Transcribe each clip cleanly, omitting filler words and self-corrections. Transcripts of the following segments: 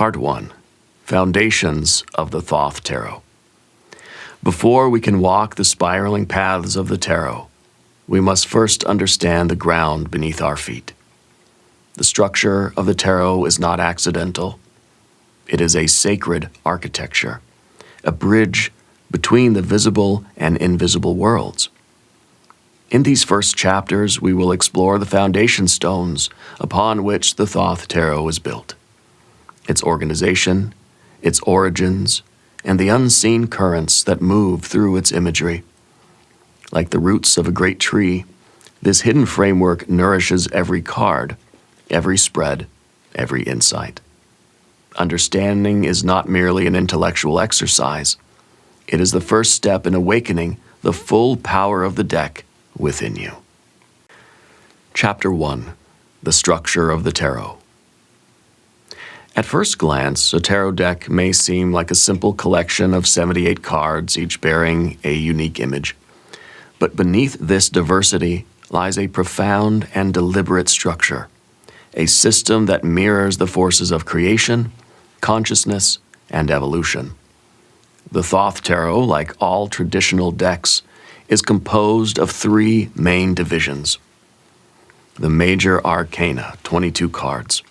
Part 1. Foundations of the Thoth Tarot. Before we can walk the spiraling paths of the tarot, we must first understand the ground beneath our feet. The structure of the tarot is not accidental. It is a sacred architecture, a bridge between the visible and invisible worlds. In these first chapters, we will explore the foundation stones upon which the Thoth Tarot is built, its organization, its origins, and the unseen currents that move through its imagery. Like the roots of a great tree, this hidden framework nourishes every card, every spread, every insight. Understanding is not merely an intellectual exercise. It is the first step in awakening the full power of the deck within you. Chapter 1. The Structure of the Tarot. At first glance, a tarot deck may seem like a simple collection of 78 cards, each bearing a unique image. But beneath this diversity lies a profound and deliberate structure, a system that mirrors the forces of creation, consciousness, and evolution. The Thoth Tarot, like all traditional decks, is composed of three main divisions. The major arcana, 22 cards.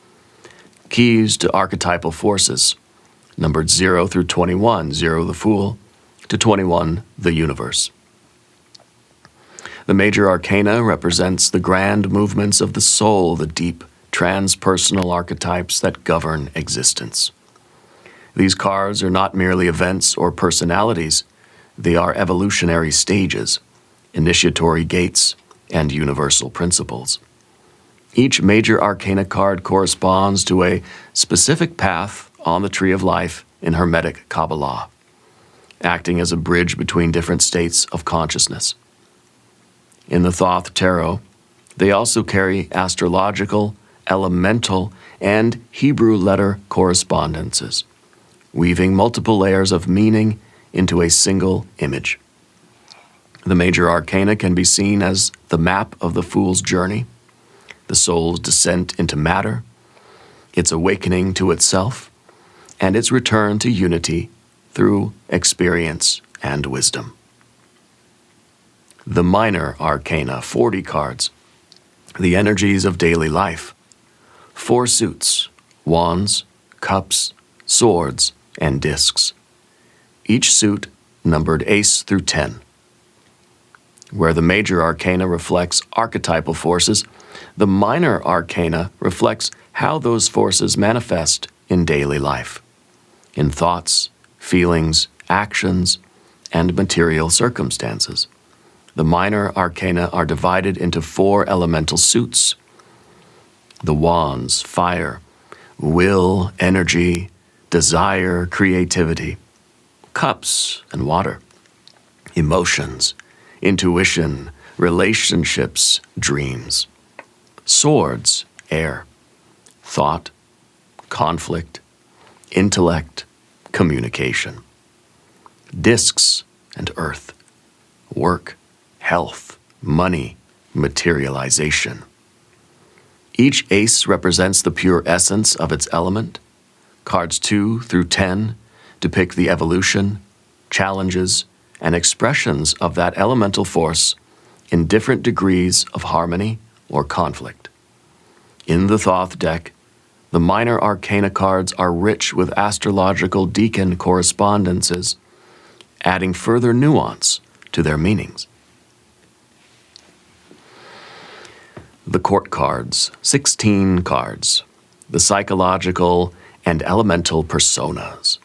Keys to archetypal forces, numbered 0 through 21, 0 the Fool, to 21 the Universe. The major arcana represents the grand movements of the soul, the deep, transpersonal archetypes that govern existence. These cards are not merely events or personalities, they are evolutionary stages, initiatory gates, and universal principles. Each major arcana card corresponds to a specific path on the tree of life in Hermetic Kabbalah, acting as a bridge between different states of consciousness. In the Thoth Tarot, they also carry astrological, elemental, and Hebrew letter correspondences, weaving multiple layers of meaning into a single image. The major arcana can be seen as the map of the Fool's journey, the soul's descent into matter, its awakening to itself, and its return to unity through experience and wisdom. The minor arcana, 40 cards, the energies of daily life, 4 suits, wands, cups, swords, and discs, each suit numbered ace through 10. Where the major arcana reflects archetypal forces, the minor arcana reflects how those forces manifest in daily life, in thoughts, feelings, actions, and material circumstances. The minor arcana are divided into 4 elemental suits: the wands, fire, will, energy, desire, creativity; cups and water, emotions, intuition, relationships, dreams; swords, air, thought, conflict, intellect, communication; discs and earth, work, health, money, materialization. Each ace represents the pure essence of its element. Cards 2 through 10 depict the evolution, challenges, and expressions of that elemental force in different degrees of harmony or conflict. In the Thoth deck, the minor arcana cards are rich with astrological decan correspondences, adding further nuance to their meanings. The court cards, 16 cards, the psychological and elemental personas,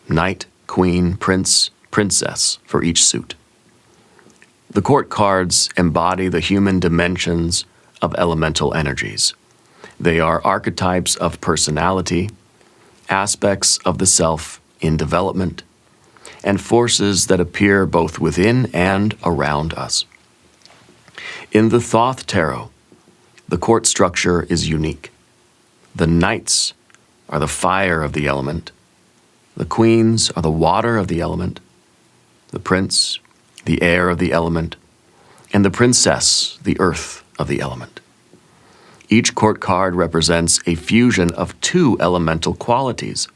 knight, queen, prince, princess for each suit. The court cards embody the human dimensions of elemental energies. They are archetypes of personality, aspects of the self in development, and forces that appear both within and around us. In the Thoth Tarot, the court structure is unique. The knights are the fire of the element, the queens are the water of the element, the prince, the air of the element, and the princess, the earth of the element. Each court card represents a fusion of two elemental qualities,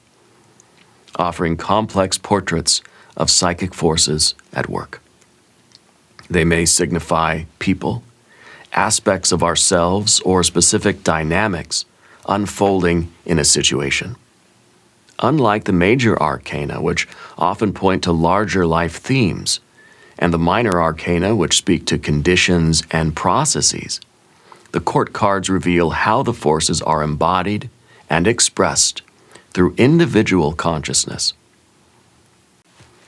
offering complex portraits of psychic forces at work. They may signify people, aspects of ourselves, or specific dynamics unfolding in a situation. Unlike the major arcana, which often point to larger life themes, and the minor arcana, which speak to conditions and processes, the court cards reveal how the forces are embodied and expressed through individual consciousness.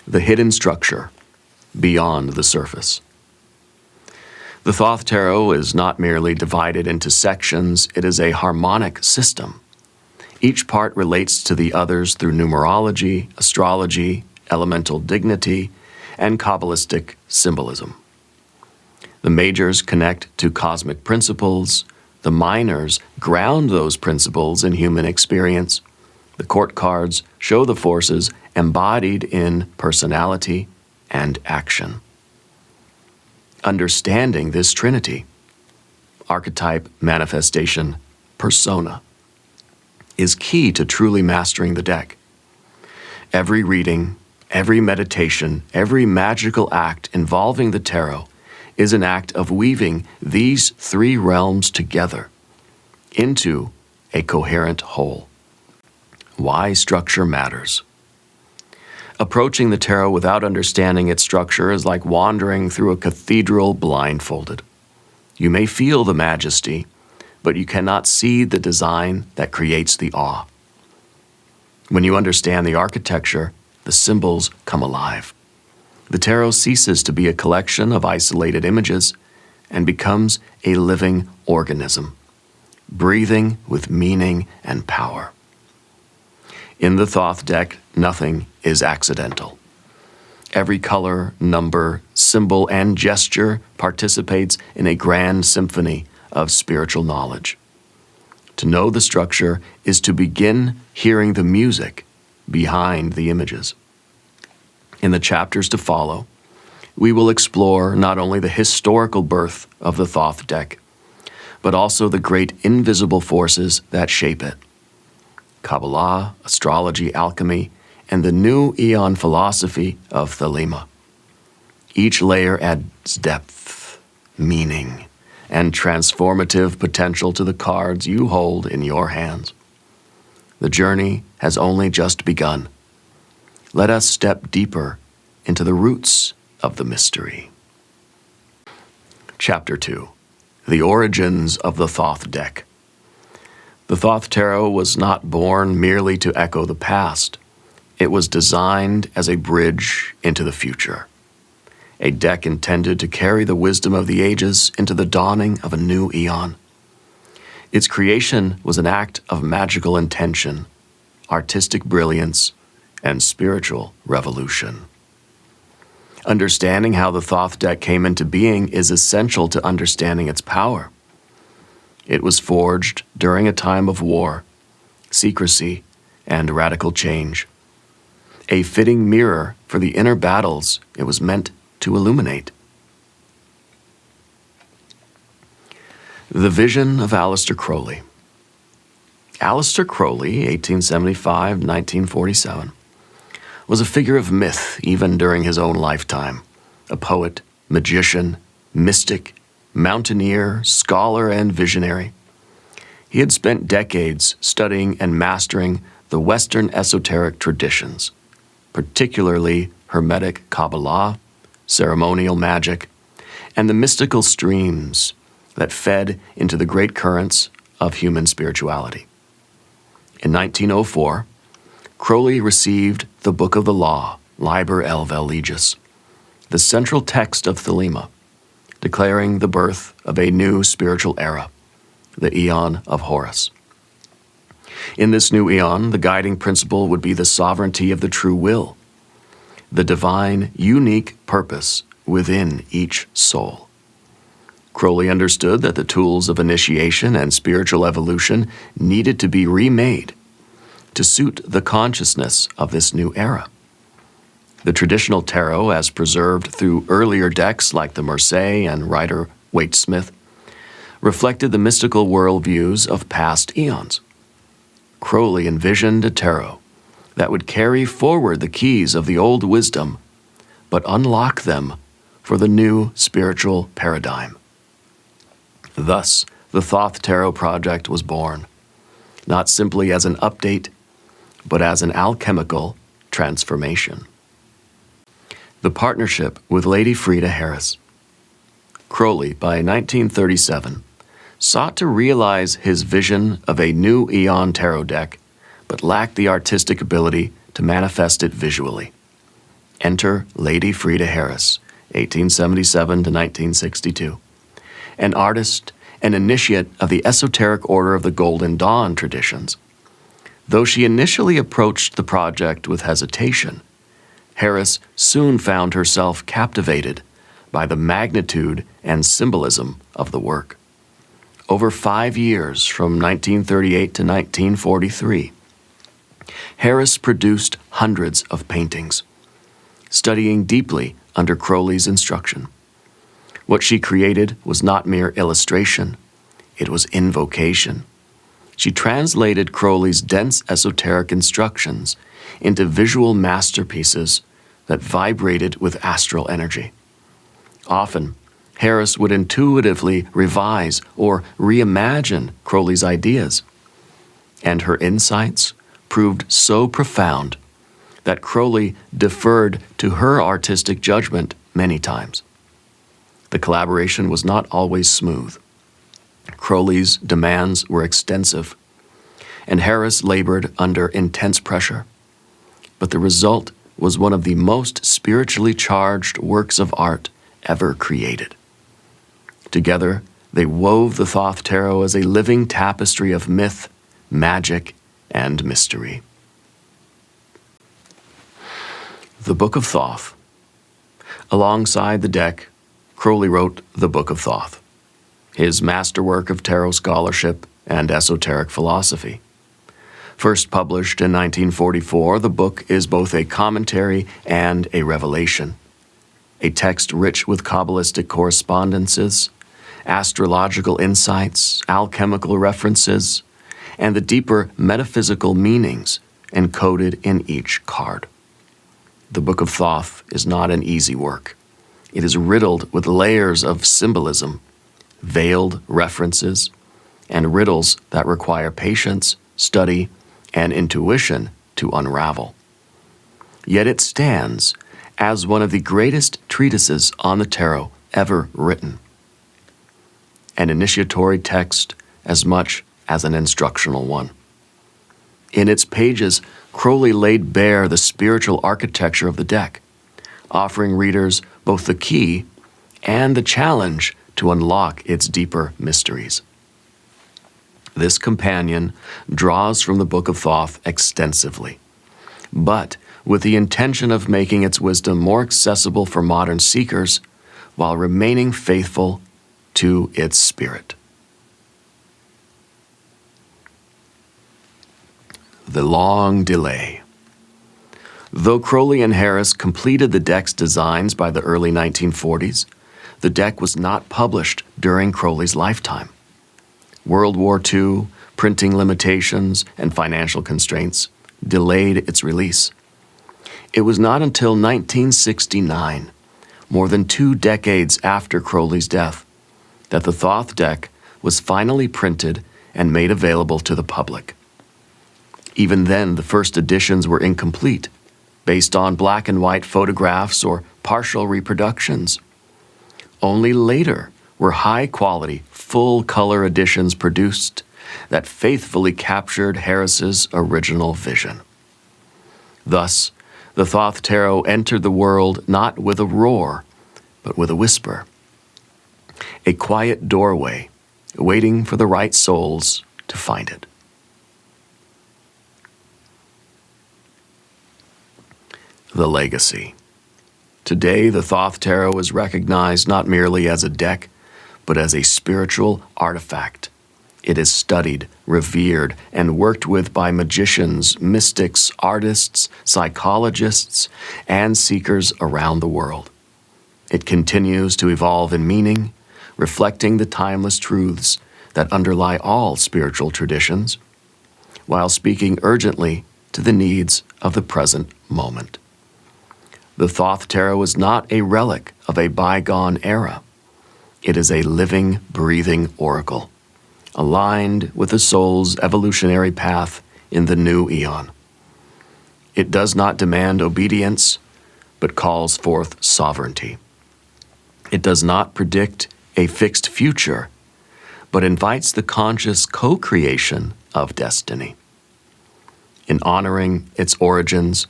The hidden structure beyond the surface. The Thoth Tarot is not merely divided into sections, it is a harmonic system. Each part relates to the others through numerology, astrology, elemental dignity, and Kabbalistic symbolism. The majors connect to cosmic principles, the minors ground those principles in human experience, the court cards show the forces embodied in personality and action. Understanding this trinity, archetype, manifestation, persona, is key to truly mastering the deck. Every reading, every meditation, every magical act involving the tarot is an act of weaving these three realms together into a coherent whole. Why structure matters. Approaching the tarot without understanding its structure is like wandering through a cathedral blindfolded. You may feel the majesty, but you cannot see the design that creates the awe. When you understand the architecture, the symbols come alive. The tarot ceases to be a collection of isolated images and becomes a living organism, breathing with meaning and power. In the Thoth deck, nothing is accidental. Every color, number, symbol, and gesture participates in a grand symphony of spiritual knowledge. To know the structure is to begin hearing the music behind the images. In the chapters to follow, we will explore not only the historical birth of the Thoth deck, but also the great invisible forces that shape it. Kabbalah, astrology, alchemy, and the new Aeon philosophy of Thelema. Each layer adds depth, meaning, and transformative potential to the cards you hold in your hands. The journey has only just begun. Let us step deeper into the roots of the mystery. Chapter 2. The Origins of the Thoth Deck. The Thoth Tarot was not born merely to echo the past. It was designed as a bridge into the future. A deck intended to carry the wisdom of the ages into the dawning of a new eon. Its creation was an act of magical intention, artistic brilliance, and spiritual revolution. Understanding how the Thoth deck came into being is essential to understanding its power. It was forged during a time of war, secrecy, and radical change. A fitting mirror for the inner battles it was meant to illuminate. The Vision of Aleister Crowley. Aleister Crowley, 1875-1947, was a figure of myth even during his own lifetime, a poet, magician, mystic, mountaineer, scholar, and visionary. He had spent decades studying and mastering the Western esoteric traditions, particularly Hermetic Kabbalah, ceremonial magic, and the mystical streams that fed into the great currents of human spirituality. In 1904, Crowley received the Book of the Law, Liber Elve Legis, the central text of Thelema, declaring the birth of a new spiritual era, the Aeon of Horus. In this new Aeon, the guiding principle would be the sovereignty of the true will, the divine, unique purpose within each soul. Crowley understood that the tools of initiation and spiritual evolution needed to be remade to suit the consciousness of this new era. The traditional tarot, as preserved through earlier decks like the Mercier and Rider-Waite-Smith, reflected the mystical worldviews of past eons. Crowley envisioned a tarot that would carry forward the keys of the old wisdom, but unlock them for the new spiritual paradigm. Thus, the Thoth Tarot project was born, not simply as an update, but as an alchemical transformation. The partnership with Lady Frida Harris. Crowley, by 1937, sought to realize his vision of a new eon tarot deck, but lacked the artistic ability to manifest it visually. Enter Lady Frida Harris, 1877 to 1962, an artist, an initiate of the Esoteric Order of the Golden Dawn traditions. Though she initially approached the project with hesitation, Harris soon found herself captivated by the magnitude and symbolism of the work. Over 5 years, from 1938 to 1943, Harris produced hundreds of paintings, studying deeply under Crowley's instruction. What she created was not mere illustration, it was invocation. She translated Crowley's dense esoteric instructions into visual masterpieces that vibrated with astral energy. Often, Harris would intuitively revise or reimagine Crowley's ideas, and her insights proved so profound that Crowley deferred to her artistic judgment many times. The collaboration was not always smooth. Crowley's demands were extensive, and Harris labored under intense pressure. But the result was one of the most spiritually charged works of art ever created. Together, they wove the Thoth Tarot as a living tapestry of myth, magic, and mystery. The Book of Thoth. Alongside the deck, Crowley wrote the Book of Thoth, his masterwork of tarot scholarship and esoteric philosophy. First published in 1944, the book is both a commentary and a revelation, a text rich with Kabbalistic correspondences, astrological insights, alchemical references, and the deeper metaphysical meanings encoded in each card. The Book of Thoth is not an easy work. It is riddled with layers of symbolism, veiled references, and riddles that require patience, study, and intuition to unravel. Yet it stands as one of the greatest treatises on the tarot ever written, an initiatory text as much as an instructional one. In its pages, Crowley laid bare the spiritual architecture of the deck, offering readers both the key and the challenge to unlock its deeper mysteries. This companion draws from the Book of Thoth extensively, but with the intention of making its wisdom more accessible for modern seekers while remaining faithful to its spirit. The long delay. Though Crowley and Harris completed the deck's designs by the early 1940s, the deck was not published during Crowley's lifetime. World War II, printing limitations, and financial constraints delayed its release. It was not until 1969, more than 2 decades after Crowley's death, that the Thoth deck was finally printed and made available to the public. Even then, the first editions were incomplete, based on black and white photographs or partial reproductions. Only later were high-quality, full-color editions produced that faithfully captured Harris's original vision. Thus, the Thoth Tarot entered the world not with a roar, but with a whisper, a quiet doorway waiting for the right souls to find it. The legacy. Today, the Thoth Tarot is recognized not merely as a deck, but as a spiritual artifact. It is studied, revered, and worked with by magicians, mystics, artists, psychologists, and seekers around the world. It continues to evolve in meaning, reflecting the timeless truths that underlie all spiritual traditions, while speaking urgently to the needs of the present moment. The Thoth Tarot is not a relic of a bygone era. It is a living, breathing oracle, aligned with the soul's evolutionary path in the new eon. It does not demand obedience, but calls forth sovereignty. It does not predict a fixed future, but invites the conscious co-creation of destiny. In honoring its origins,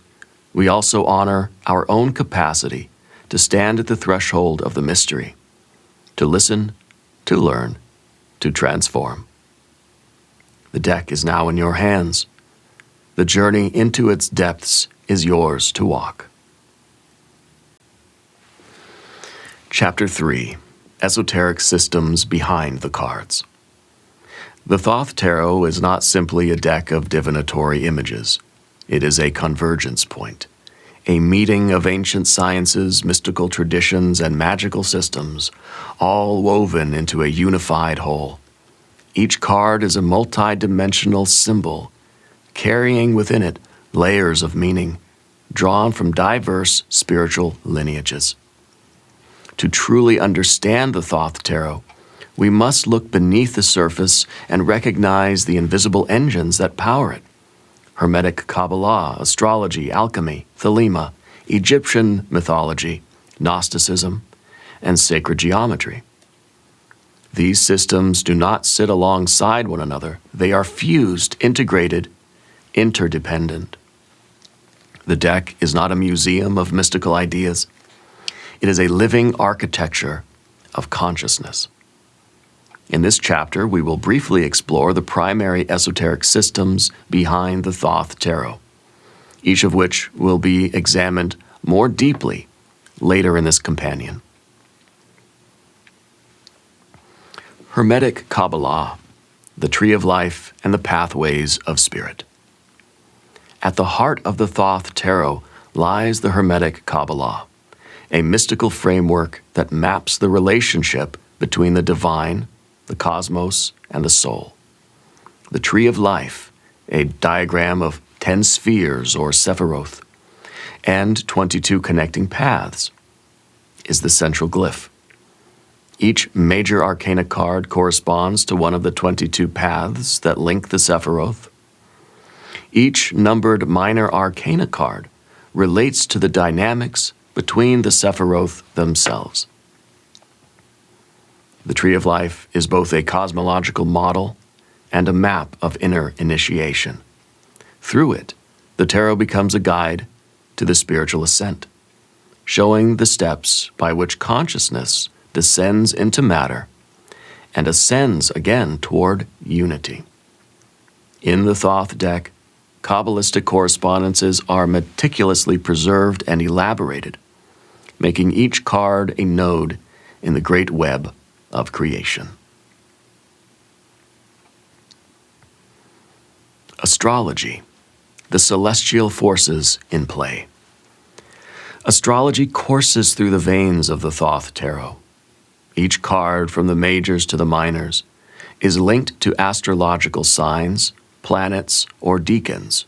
we also honor our own capacity to stand at the threshold of the mystery, to listen, to learn, to transform. The deck is now in your hands. The journey into its depths is yours to walk. Chapter 3. Esoteric Systems Behind the Cards. The Thoth Tarot is not simply a deck of divinatory images. It is a convergence point, a meeting of ancient sciences, mystical traditions, and magical systems, all woven into a unified whole. Each card is a multi-dimensional symbol, carrying within it layers of meaning, drawn from diverse spiritual lineages. To truly understand the Thoth Tarot, we must look beneath the surface and recognize the invisible engines that power it. Hermetic Kabbalah, astrology, alchemy, thelema, Egyptian mythology, Gnosticism, and sacred geometry. These systems do not sit alongside one another. They are fused, integrated, interdependent. The deck is not a museum of mystical ideas. It is a living architecture of consciousness. In this chapter, we will briefly explore the primary esoteric systems behind the Thoth Tarot, each of which will be examined more deeply later in this companion. Hermetic Kabbalah, the Tree of Life and the Pathways of Spirit. At the heart of the Thoth Tarot lies the Hermetic Kabbalah, a mystical framework that maps the relationship between the divine, the cosmos, and the soul. The Tree of Life, a diagram of 10 spheres or Sephiroth, and 22 connecting paths, is the central glyph. Each major arcana card corresponds to one of the 22 paths that link the Sephiroth. Each numbered minor arcana card relates to the dynamics between the Sephiroth themselves. The Tree of Life is both a cosmological model and a map of inner initiation. Through it, the tarot becomes a guide to the spiritual ascent, showing the steps by which consciousness descends into matter and ascends again toward unity. In the Thoth deck, Kabbalistic correspondences are meticulously preserved and elaborated, making each card a node in the great web of creation. Astrology, the celestial forces in play. Astrology courses through the veins of the Thoth Tarot. Each card, from the majors to the minors, is linked to astrological signs, planets, or decans,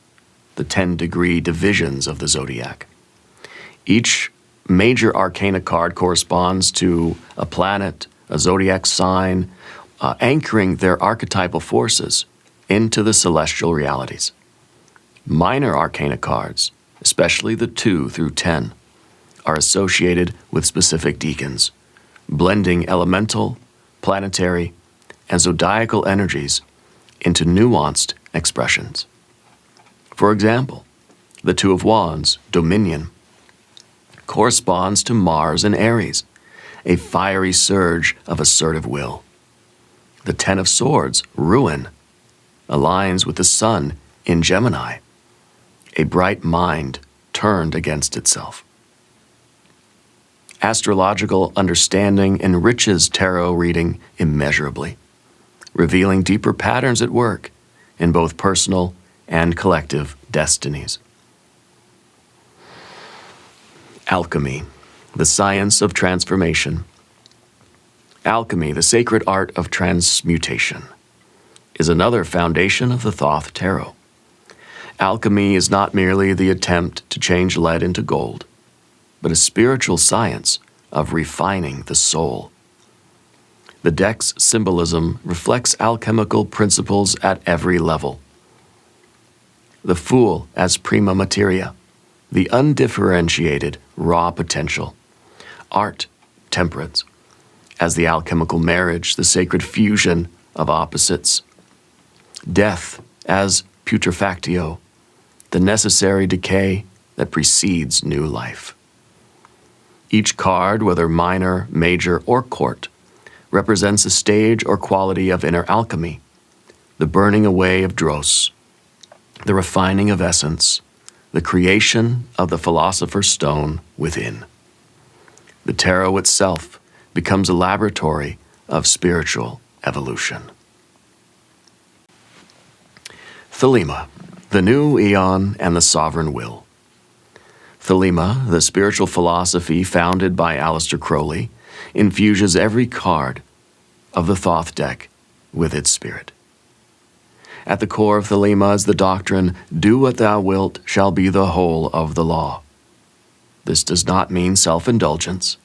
the 10-degree divisions of the zodiac. Each major arcana card corresponds to a planet, a zodiac sign, anchoring their archetypal forces into the celestial realities. Minor arcana cards, especially the 2 through 10, are associated with specific decans, blending elemental, planetary, and zodiacal energies into nuanced expressions. For example, the 2 of Wands, Dominion, corresponds to Mars in Aries, a fiery surge of assertive will. The 10 of Swords, Ruin, aligns with the Sun in Gemini, a bright mind turned against itself. Astrological understanding enriches tarot reading immeasurably, revealing deeper patterns at work in both personal and collective destinies. Alchemy, the science of transformation. Alchemy, the sacred art of transmutation, is another foundation of the Thoth Tarot. Alchemy is not merely the attempt to change lead into gold, but a spiritual science of refining the soul. The deck's symbolism reflects alchemical principles at every level. The Fool as prima materia, the undifferentiated raw potential. Art, temperance, as the alchemical marriage, the sacred fusion of opposites. Death as putrefactio, the necessary decay that precedes new life. Each card, whether minor, major, or court, represents a stage or quality of inner alchemy, the burning away of dross, the refining of essence, the creation of the philosopher's stone within. The tarot itself becomes a laboratory of spiritual evolution. Thelema, the new eon and the sovereign will. Thelema, the spiritual philosophy founded by Aleister Crowley, infuses every card of the Thoth deck with its spirit. At the core of Thelema is the doctrine, "Do what thou wilt shall be the whole of the law." This does not mean self-indulgence,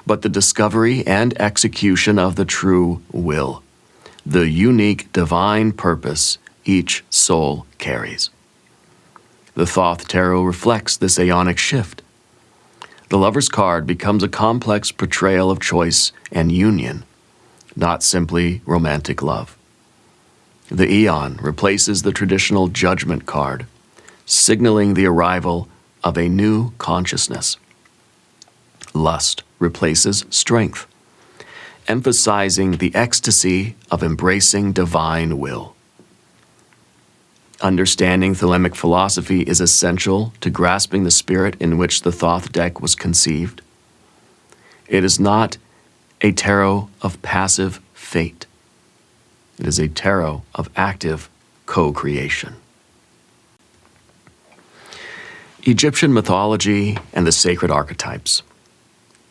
but the discovery and execution of the true will, the unique divine purpose each soul carries. The Thoth Tarot reflects this aeonic shift. The Lover's card becomes a complex portrayal of choice and union, not simply romantic love. The Eon replaces the traditional Judgment card, signaling the arrival of a new consciousness. Lust replaces Strength, emphasizing the ecstasy of embracing divine will. Understanding Thelemic philosophy is essential to grasping the spirit in which the Thoth deck was conceived. It is not a tarot of passive fate. It is a tarot of active co-creation. Egyptian mythology and the sacred archetypes.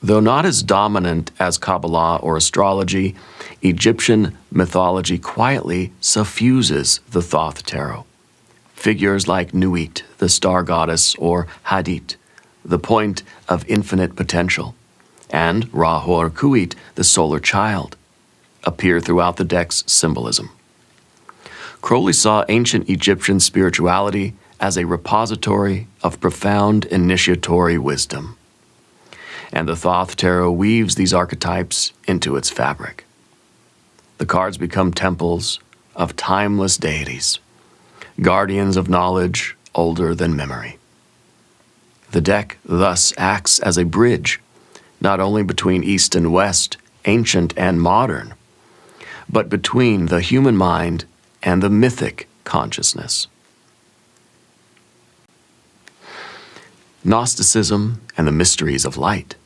Though not as dominant as Kabbalah or astrology, Egyptian mythology quietly suffuses the Thoth Tarot. Figures like Nuit, the star goddess, or Hadit, the point of infinite potential, and Ra-Hor Kuit, the solar child, appear throughout the deck's symbolism. Crowley saw ancient Egyptian spirituality as a repository of profound initiatory wisdom, and the Thoth Tarot weaves these archetypes into its fabric. The cards become temples of timeless deities, guardians of knowledge older than memory. The deck thus acts as a bridge, not only between East and West, ancient and modern, but between the human mind and the mythic consciousness. Gnosticism and the mysteries of light.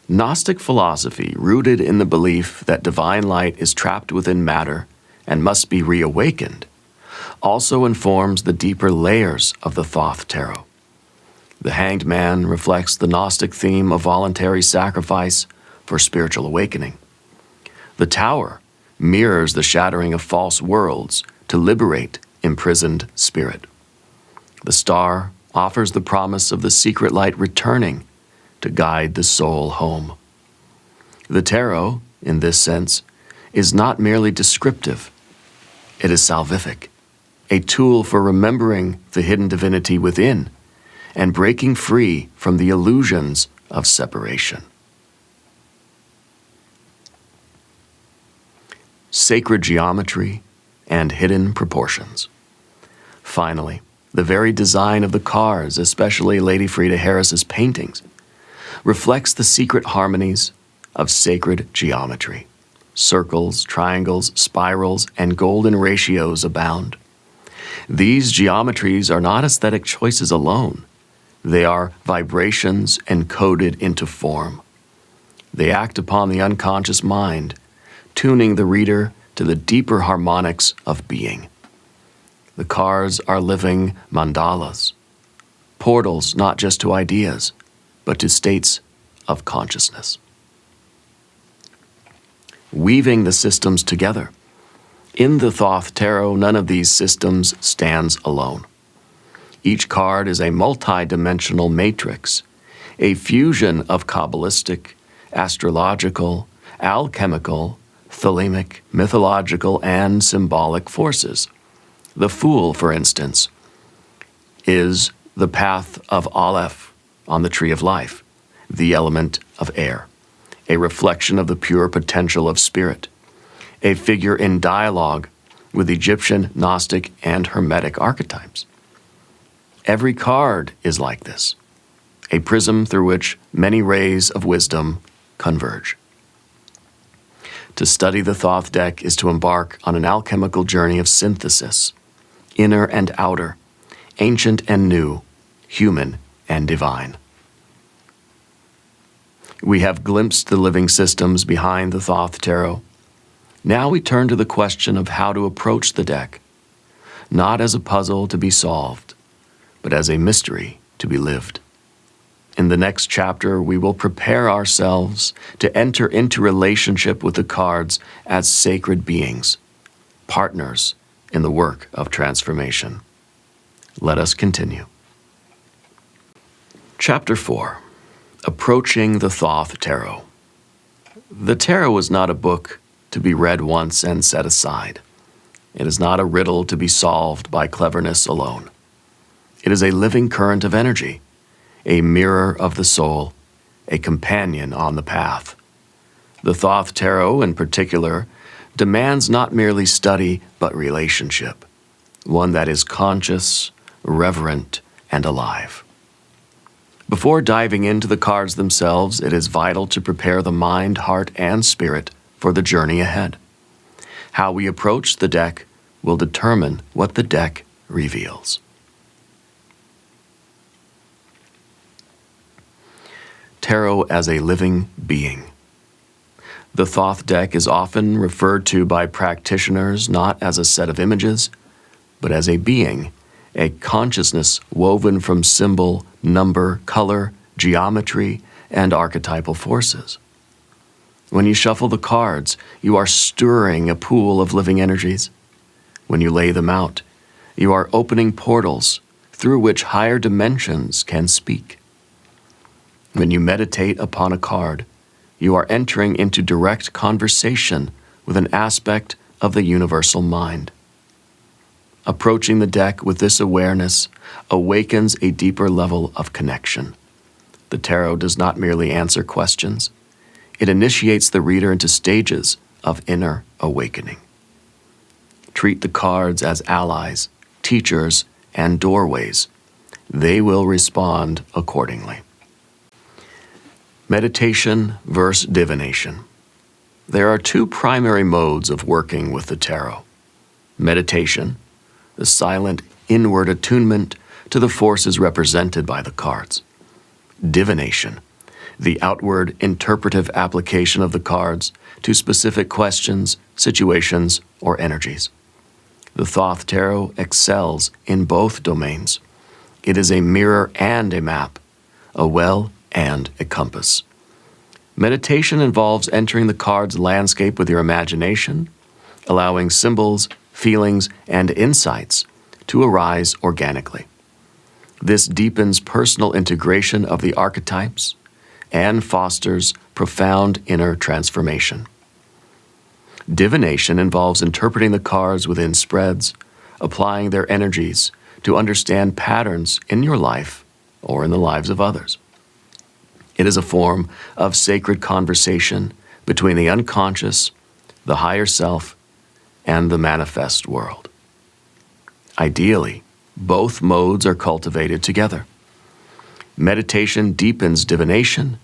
Gnostic philosophy, rooted in the belief that divine light is trapped within matter and must be reawakened, also informs the deeper layers of the Thoth Tarot. The Hanged Man reflects the Gnostic theme of voluntary sacrifice for spiritual awakening. The Tower mirrors the shattering of false worlds to liberate imprisoned spirit. The Star offers the promise of the secret light returning to guide the soul home. The Tarot, in this sense, is not merely descriptive, it is salvific, a tool for remembering the hidden divinity within and breaking free from the illusions of separation. Sacred geometry and hidden proportions. Finally, the very design of the cards, especially Lady Frida Harris's paintings, reflects the secret harmonies of sacred geometry. Circles, triangles, spirals, and golden ratios abound. These geometries are not aesthetic choices alone. They are vibrations encoded into form. They act upon the unconscious mind, tuning the reader to the deeper harmonics of being. The cards are living mandalas, portals not just to ideas, but to states of consciousness. weaving the systems together. In the Thoth Tarot, none of these systems stands alone. Each card is a multi-dimensional matrix, a fusion of Kabbalistic, astrological, alchemical, thelemic, mythological, and symbolic forces. The Fool, for instance, is the path of Aleph on the Tree of Life, the element of air, a reflection of the pure potential of spirit, a figure in dialogue with Egyptian, Gnostic, and Hermetic archetypes. Every card is like this, a prism through which many rays of wisdom converge. To study the Thoth deck is to embark on an alchemical journey of synthesis, inner and outer, ancient and new, human and divine. We have glimpsed the living systems behind the Thoth Tarot. Now we turn to the question of how to approach the deck, not as a puzzle to be solved, but as a mystery to be lived. In the next chapter, we will prepare ourselves to enter into relationship with the cards as sacred beings, partners in the work of transformation. Let us continue. Chapter 4. Approaching the Thoth Tarot. The Tarot is not a book to be read once and set aside. It is not a riddle to be solved by cleverness alone. It is a living current of energy, a mirror of the soul, a companion on the path. The Thoth Tarot, in particular, demands not merely study, but relationship, one that is conscious, reverent, and alive. Before diving into the cards themselves, it is vital to prepare the mind, heart, and spirit for the journey ahead. How we approach the deck will determine what the deck reveals. Tarot as a living being. The Thoth deck is often referred to by practitioners not as a set of images, but as a being, a consciousness woven from symbol, number, color, geometry, and archetypal forces. When you shuffle the cards, you are stirring a pool of living energies. When you lay them out, you are opening portals through which higher dimensions can speak. When you meditate upon a card, you are entering into direct conversation with an aspect of the universal mind. Approaching the deck with this awareness awakens a deeper level of connection. The tarot does not merely answer questions. It initiates the reader into stages of inner awakening. Treat the cards as allies, teachers, and doorways. They will respond accordingly. Meditation versus divination. There are two primary modes of working with the tarot. Meditation, the silent inward attunement to the forces represented by the cards. Divination, the outward interpretive application of the cards to specific questions, situations, or energies. The Thoth Tarot excels in both domains. It is a mirror and a map, a well and a compass. Meditation involves entering the card's landscape with your imagination, allowing symbols, feelings, and insights to arise organically. This deepens personal integration of the archetypes and fosters profound inner transformation. Divination involves interpreting the cards within spreads, applying their energies to understand patterns in your life or in the lives of others. It is a form of sacred conversation between the unconscious, the higher self, and the manifest world. Ideally, both modes are cultivated together. Meditation deepens divination.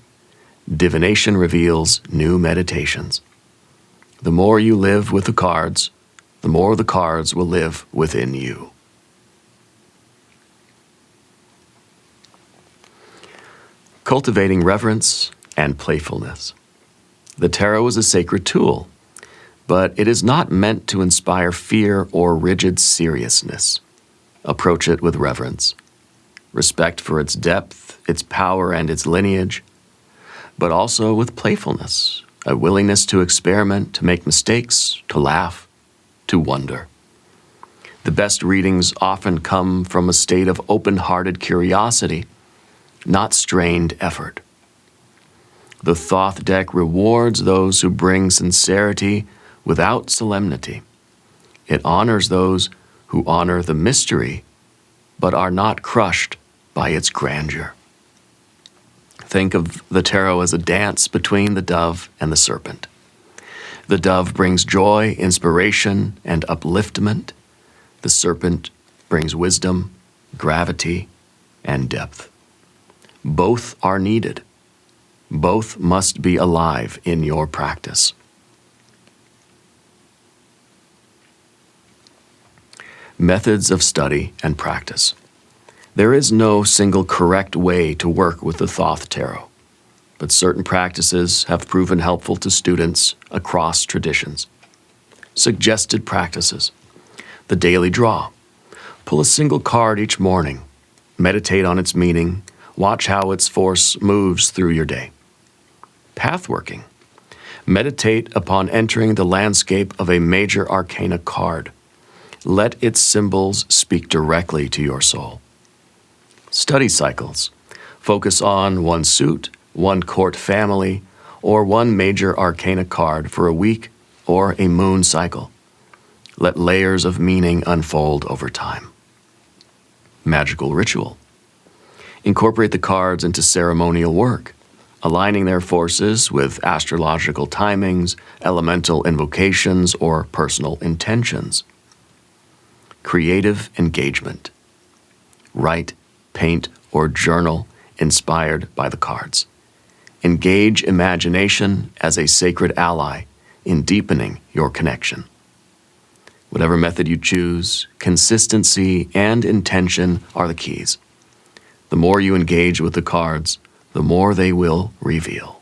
Divination reveals new meditations. The more you live with the cards, the more the cards will live within you. Cultivating reverence and playfulness. The tarot is a sacred tool, but it is not meant to inspire fear or rigid seriousness. Approach it with reverence, respect for its depth, its power, and its lineage, but also with playfulness, a willingness to experiment, to make mistakes, to laugh, to wonder. The best readings often come from a state of open-hearted curiosity, not strained effort. The Thoth deck rewards those who bring sincerity without solemnity. It honors those who honor the mystery, but are not crushed by its grandeur. Think of the tarot as a dance between the dove and the serpent. The dove brings joy, inspiration, and upliftment. The serpent brings wisdom, gravity, and depth. Both are needed. Both must be alive in your practice. Methods of study and practice. There is no single correct way to work with the Thoth Tarot, but certain practices have proven helpful to students across traditions. Suggested practices. The daily draw. Pull a single card each morning. Meditate on its meaning. Watch how its force moves through your day. Pathworking. Meditate upon entering the landscape of a major arcana card. Let its symbols speak directly to your soul. Study cycles. Focus on one suit, one court family, or one major arcana card for a week or a moon cycle. Let layers of meaning unfold over time. Magical ritual. Incorporate the cards into ceremonial work, aligning their forces with astrological timings, elemental invocations, or personal intentions. Creative engagement. Write, paint, or journal inspired by the cards. Engage imagination as a sacred ally in deepening your connection. Whatever method you choose, consistency and intention are the keys. The more you engage with the cards, the more they will reveal.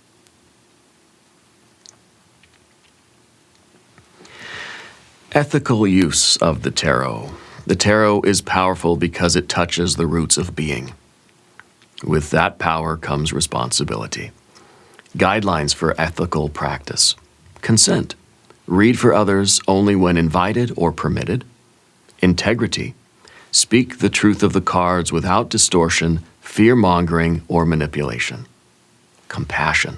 Ethical use of the tarot. The tarot is powerful because it touches the roots of being. With that power comes responsibility. Guidelines for ethical practice. Consent. Read for others only when invited or permitted. Integrity. Speak the truth of the cards without distortion, fear-mongering, or manipulation. Compassion.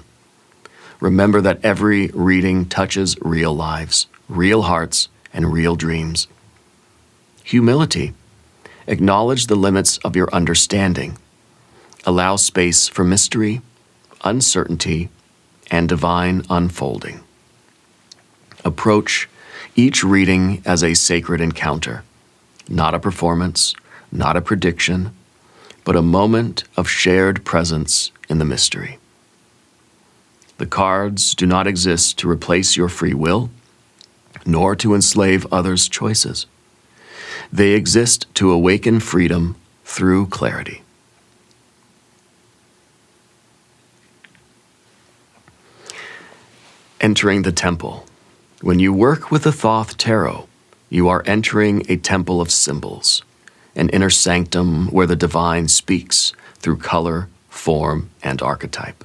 Remember that every reading touches real lives, real hearts, and real dreams. Humility. Acknowledge the limits of your understanding. Allow space for mystery, uncertainty, and divine unfolding. Approach each reading as a sacred encounter, not a performance, not a prediction, but a moment of shared presence in the mystery. The cards do not exist to replace your free will, nor to enslave others' choices. They exist to awaken freedom through clarity. Entering the temple. When you work with the Thoth Tarot, you are entering a temple of symbols, an inner sanctum where the divine speaks through color, form, and archetype.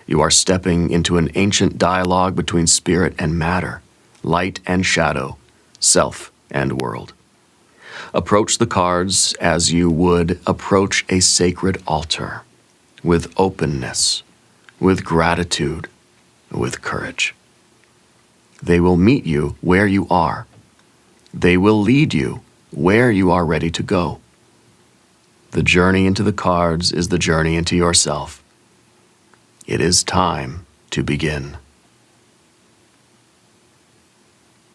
You are stepping into an ancient dialogue between spirit and matter, light and shadow, self and world. Approach the cards as you would approach a sacred altar, with openness, with gratitude, with courage. They will meet you where you are. They will lead you where you are ready to go. The journey into the cards is the journey into yourself. It is time to begin.